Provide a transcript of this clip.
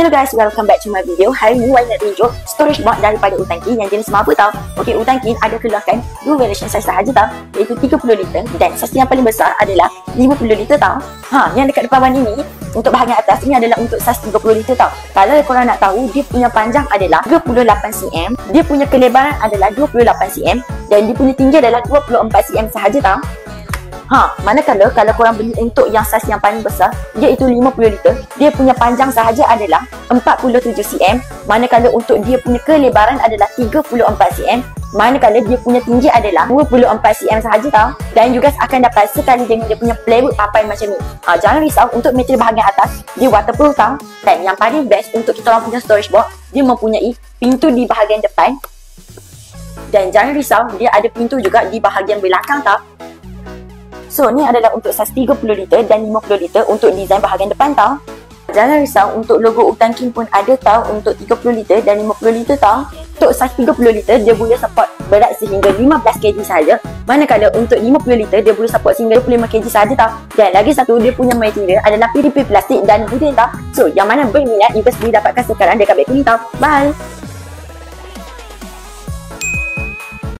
Hello guys, welcome back to my video. Hari ni Wai nak tunjuk storage box daripada Utankin yang jenis marble tau. Okey, Utankin ada keluarkan dua variation saiz sahaja tau, iaitu 30 liter dan saiz yang paling besar adalah 50 liter tau. Yang dekat depan ni untuk bahagian atas ni adalah untuk saiz 30 liter tau. Kalau korang nak tahu, dia punya panjang adalah 38 cm, dia punya kelebaran adalah 28 cm dan dia punya tinggi adalah 24 cm sahaja tau. Manakala kalau korang beli untuk yang saiz yang paling besar, iaitu 50 liter, dia punya panjang sahaja adalah 47 cm, manakala untuk dia punya kelebaran adalah 34 cm, manakala dia punya tinggi adalah 24 cm sahaja tau. Dan juga akan dapat sekali dengan dia punya plywood papan macam ni. Jangan risau, untuk material bahagian atas dia waterproof tau. Dan yang paling best untuk kita orang punya storage box, dia mempunyai pintu di bahagian depan. Dan jangan risau, dia ada pintu juga di bahagian belakang tau. So, ni adalah untuk saiz 30 liter dan 50 liter untuk design bahagian depan tau. Jangan risau, untuk logo Utankin pun ada tau untuk 30 liter dan 50 liter tau. Untuk saiz 30 liter, dia boleh support berat sehingga 15 kg sahaja. Manakala untuk 50 liter, dia boleh support sehingga 25 kg sahaja tau. Dan lagi satu, dia punya material adalah PDP plastik dan wooden tau. So, yang mana berminat, you guys boleh dapatkan sekarang dekat beg kuning tau. Bye!